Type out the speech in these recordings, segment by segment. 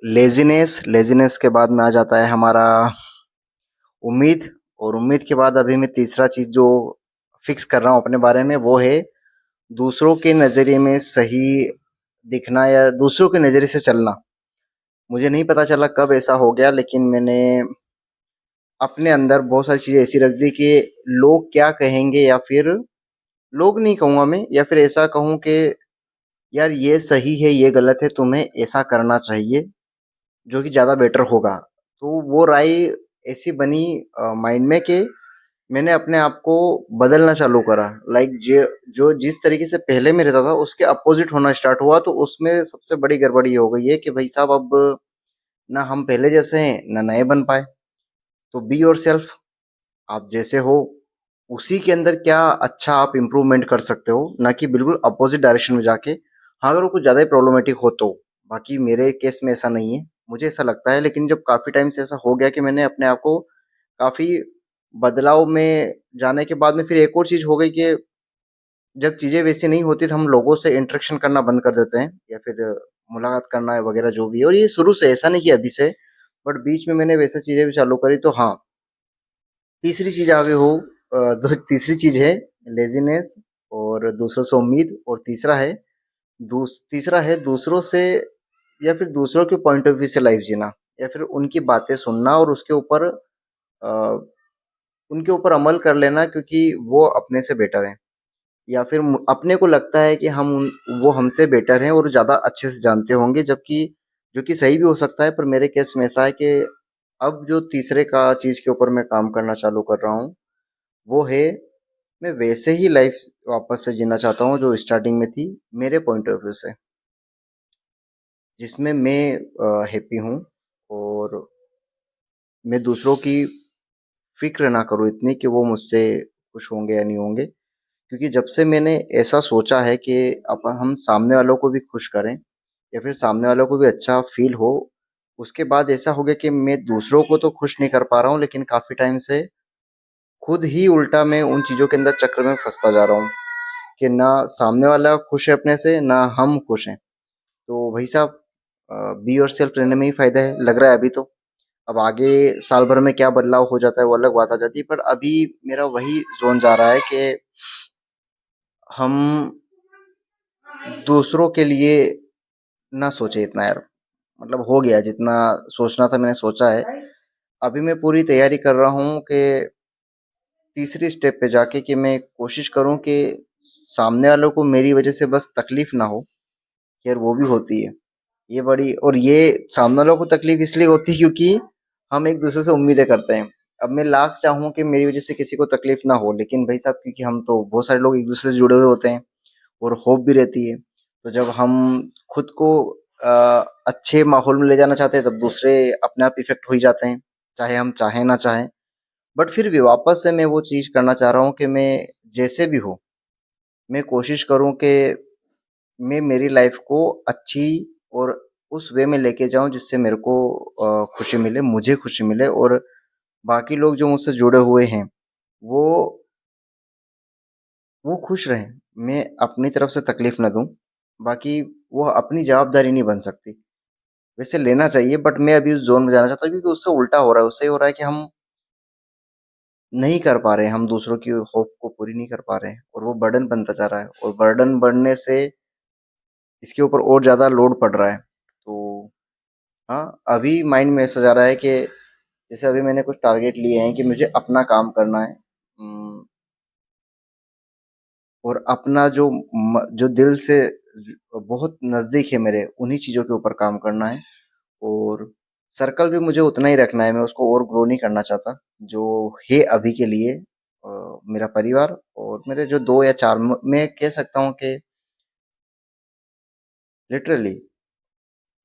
Laziness, laziness के बाद में आ जाता है हमारा उम्मीद, और उम्मीद के बाद अभी मैं तीसरा चीज़ जो फिक्स कर रहा हूँ अपने बारे में, वो है दूसरों के नज़रिए में सही दिखना या दूसरों के नज़रिए से चलना। मुझे नहीं पता चला कब ऐसा हो गया, लेकिन मैंने अपने अंदर बहुत सारी चीज़ें ऐसी रख दी कि लोग क्या कहेंगे, या फिर लोग नहीं कहूँगा मैं, या फिर ऐसा कहूँ कि यार ये सही है, ये गलत है, तुम्हें ऐसा करना चाहिए, जो कि ज़्यादा बेटर होगा। तो वो राय ऐसी बनी माइंड में कि मैंने अपने आप को बदलना चालू करा। लाइक जो जिस तरीके से पहले में रहता था उसके अपोजिट होना स्टार्ट हुआ, तो उसमें सबसे बड़ी गड़बड़ी ये हो गई है कि भाई साहब, अब ना हम पहले जैसे हैं ना नए बन पाए। तो बी योर सेल्फ, आप जैसे हो उसी के अंदर क्या अच्छा आप इम्प्रूवमेंट कर सकते हो, ना कि बिल्कुल अपोजिट डायरेक्शन में जाके। हाँ, अगर वो कुछ ज़्यादा ही प्रॉब्लमेटिक हो तो। बाकी मेरे केस में ऐसा नहीं है, मुझे ऐसा लगता है। लेकिन जब काफ़ी टाइम से ऐसा हो गया कि मैंने अपने आप को काफ़ी बदलाव में जाने के बाद में फिर एक और चीज़ हो गई कि जब चीज़ें वैसी नहीं होती तो हम लोगों से इंटरेक्शन करना बंद कर देते हैं, या फिर मुलाकात करना वगैरह जो भी है। और ये शुरू से, ऐसा नहीं कि अभी से, बट बीच में मैंने वैसे चीज़ें भी चालू करी। तो हाँ, तीसरी चीज़ आगे हो, तीसरी चीज़ है लेज़ीनेस, और दूसरों से उम्मीद, और तीसरा है दूसरों से, या फिर दूसरों के पॉइंट ऑफ व्यू से लाइफ जीना, या फिर उनकी बातें सुनना और अ, उनके ऊपर अमल कर लेना, क्योंकि वो अपने से बेटर हैं। या फिर अपने को लगता है कि वो हमसे बेटर हैं और ज़्यादा अच्छे से जानते होंगे, जबकि जो कि सही भी हो सकता है। पर मेरे केस में ऐसा है कि अब जो तीसरे का चीज़ के ऊपर मैं काम करना चालू कर रहा हूँ, वो है मैं वैसे ही लाइफ वापस से जीना चाहता हूँ जो स्टार्टिंग में थी, मेरे पॉइंट ऑफ व्यू से, जिसमें मैं हैप्पी हूँ, और मैं दूसरों की फिक्र ना करूँ इतनी कि वो मुझसे खुश होंगे या नहीं होंगे। क्योंकि जब से मैंने ऐसा सोचा है कि अपन हम सामने वालों को भी खुश करें, या फिर सामने वालों को भी अच्छा फील हो, उसके बाद ऐसा हो गया कि मैं दूसरों को तो खुश नहीं कर पा रहा हूँ, लेकिन काफ़ी टाइम से खुद ही उल्टा मैं उन चीज़ों के अंदर चक्र में फंसता जा रहा हूँ कि ना सामने वाला खुश है अपने से, ना हम खुश हैं। तो भाई साहब, बी योर सेल्फ रहने में ही फ़ायदा है, लग रहा है अभी तो। अब आगे साल भर में क्या बदलाव हो जाता है वो अलग बात आ जाती है, पर अभी मेरा वही ज़ोन जा रहा है कि हम दूसरों के लिए ना सोचे इतना यार। मतलब हो गया, जितना सोचना था मैंने सोचा है। अभी मैं पूरी तैयारी कर रहा हूँ कि तीसरी स्टेप पे जाके कि मैं कोशिश करूँ कि सामने वालों को मेरी वजह से बस तकलीफ ना हो। खैर वो भी होती है, ये बड़ी, और ये सामने वालों को तकलीफ इसलिए होती है क्योंकि हम एक दूसरे से उम्मीदें करते हैं। अब मैं लाख चाहूँ कि मेरी वजह से किसी को तकलीफ ना हो, लेकिन भाई साहब, क्योंकि हम तो बहुत सारे लोग एक दूसरे से जुड़े हुए होते हैं, और होप भी रहती है। तो जब हम खुद को अच्छे माहौल में ले जाना चाहते हैं, तब दूसरे अपने आप इफेक्ट हो ही जाते हैं, चाहे हम चाहें ना चाहें। बट फिर भी वापस से मैं वो चीज़ करना चाह रहा हूँ कि मैं जैसे भी हो, मैं कोशिश करूँ कि मैं मेरी लाइफ को अच्छी और उस वे में लेके जाऊँ जिससे मेरे को खुशी मिले, मुझे खुशी मिले, और बाकी लोग जो मुझसे जुड़े हुए हैं, वो वो खुश रहें। मैं अपनी तरफ से तकलीफ ना दूँ। बाकी वो अपनी जवाबदारी नहीं बन सकती। वैसे लेना चाहिए, बट मैं अभी उस ज़ोन में जाना चाहता हूँ, क्योंकि उससे उल्टा हो रहा है। उससे ये हो रहा है कि हम नहीं कर पा रहे हैं, हम दूसरों की होप को पूरी नहीं कर पा रहे हैं, और वो बर्डन बनता जा रहा है, और बर्डन बढ़ने से इसके ऊपर और ज़्यादा लोड पड़ रहा है। तो हाँ, अभी माइंड में ऐसा जा रहा है कि जैसे अभी मैंने कुछ टारगेट लिए हैं कि मुझे अपना काम करना है, और अपना जो दिल से बहुत नज़दीक है मेरे, उन्हीं चीज़ों के ऊपर काम करना है। और सर्कल भी मुझे उतना ही रखना है, मैं उसको और ग्रो नहीं करना चाहता। जो है अभी के लिए मेरा परिवार और मेरे जो 2 या 4, मैं कह सकता हूँ कि लिटरली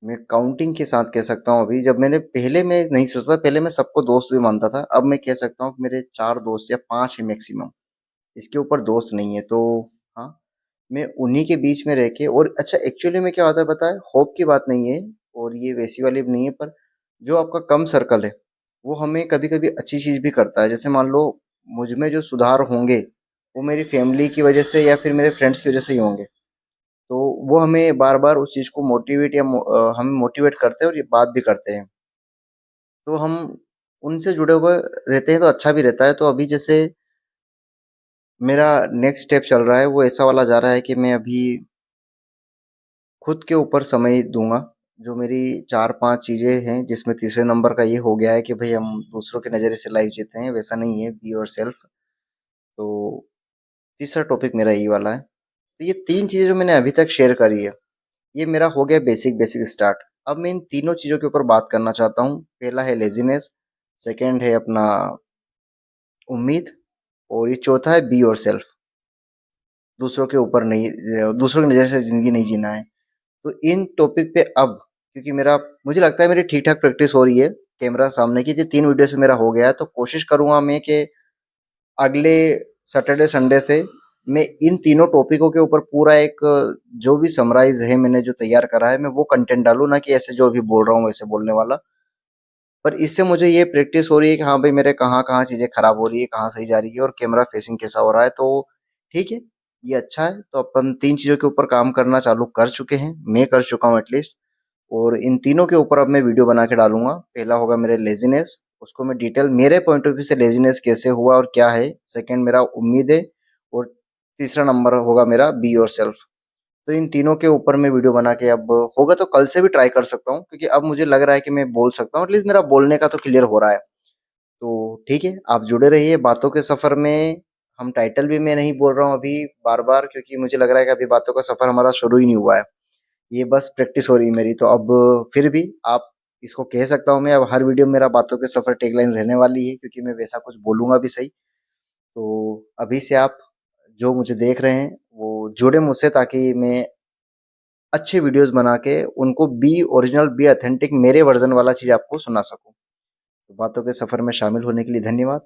मैं काउंटिंग के साथ कह सकता हूँ अभी। जब मैंने पहले मैं नहीं सोचता, पहले मैं सबको दोस्त भी मानता था। अब मैं कह सकता हूँ कि मेरे 4 दोस्त या 5 है मैक्सिमम, इसके ऊपर दोस्त नहीं है। तो हाँ, मैं उन्हीं के बीच में रह के, और अच्छा एक्चुअली में क्या होता है पता है, होप की बात नहीं है, और ये वैसी वाली भी नहीं है, पर जो आपका कम सर्कल है, वो हमें कभी-कभी अच्छी चीज़ भी करता है। जैसे मान लो, मुझ में जो सुधार होंगे, वो मेरी फैमिली की वजह से या फिर मेरे फ्रेंड्स की वजह से ही होंगे। तो वो हमें बार-बार उस चीज़ को मोटिवेट या हमें मोटिवेट करते हैं और ये बात भी करते हैं। तो हम उनसे जुड़े हुए रहते हैं तो अच्छा भी रहता है। तो अभी जैसे मेरा नेक्स्ट स्टेप चल रहा है वो ऐसा वाला जा रहा है कि मैं अभी खुद के ऊपर समय दूँगा। जो मेरी 4-5 चीज़ें हैं जिसमें तीसरे नंबर का ये हो गया है कि भई हम दूसरों के नज़रिए से लाइफ़ जीते हैं, वैसा नहीं है, बी योरसेल्फ। तो तीसरा टॉपिक मेरा यही वाला है। तो ये 3 चीज़ें जो मैंने अभी तक शेयर करी है, ये मेरा हो गया बेसिक स्टार्ट। अब मैं इन तीनों चीज़ों के ऊपर बात करना चाहता हूँ। पहला है लेज़ीनेस, सेकंड है अपना उम्मीद और ये चौथा है बी योरसेल्फ। दूसरों के ऊपर नहीं दूसरों की नज़र से ज़िंदगी नहीं जीना है। तो इन टॉपिक पे अब क्योंकि मेरा मुझे लगता है मेरी ठीक-ठाक प्रैक्टिस हो रही है कैमरा सामने की, ये 3 वीडियो से मेरा हो गया है, तो कोशिश करूँगा मैं कि अगले सैटरडे, संडे से मैं इन तीनों टॉपिकों के ऊपर पूरा एक जो भी समराइज़ है मैंने जो तैयार करा है, मैं वो कंटेंट डालूँ, ना कि ऐसे जो अभी बोल रहा हूँ वैसे बोलने वाला। पर इससे मुझे ये प्रैक्टिस हो रही है कि हाँ भाई मेरे कहाँ-कहाँ चीज़ें खराब हो रही है, कहाँ सही जा रही है और कैमरा फेसिंग कैसा हो रहा है। तो ठीक है, ये अच्छा है। तो अपन 3 चीज़ों के ऊपर काम करना चालू कर चुके हैं, मैं कर चुका हूँ एटलीस्ट। और इन तीनों के ऊपर अब मैं वीडियो बना के डालूँगा। पहला होगा मेरे लेज़ीनेस, उसको मैं डिटेल मेरे पॉइंट ऑफ व्यू से लेज़ीनेस कैसे हुआ और क्या है। सेकंड मेरा उम्मीद है और तीसरा नंबर होगा मेरा बी योरसेल्फ। तो इन तीनों के ऊपर मैं वीडियो बना के अब होगा तो कल से भी ट्राई कर सकता हूँ क्योंकि अब मुझे लग रहा है कि मैं बोल सकता हूँ, एटलीस्ट मेरा बोलने का तो क्लियर हो रहा है। तो ठीक है, आप जुड़े रहिए बातों के सफ़र में। हम टाइटल भी मैं नहीं बोल रहा हूँ अभी बार-बार क्योंकि मुझे लग रहा है कि अभी बातों का सफ़र हमारा शुरू ही नहीं हुआ है। ये बस प्रैक्टिस हो रही है मेरी। तो अब फिर भी आप इसको कह सकता हूँ मैं, अब हर वीडियो में मेरा बातों के सफ़र टैगलाइन रहने वाली है क्योंकि मैं वैसा कुछ बोलूँगा भी सही। तो अभी से आप जो मुझे देख रहे हैं वो जुड़े मुझसे ताकि मैं अच्छे वीडियोज़ बना के उनको बी ओरिजिनल, बी ऑथेंटिक मेरे वर्ज़न वाला चीज़ आपको सुना सकूँ। तो बातों के सफ़र में शामिल होने के लिए धन्यवाद।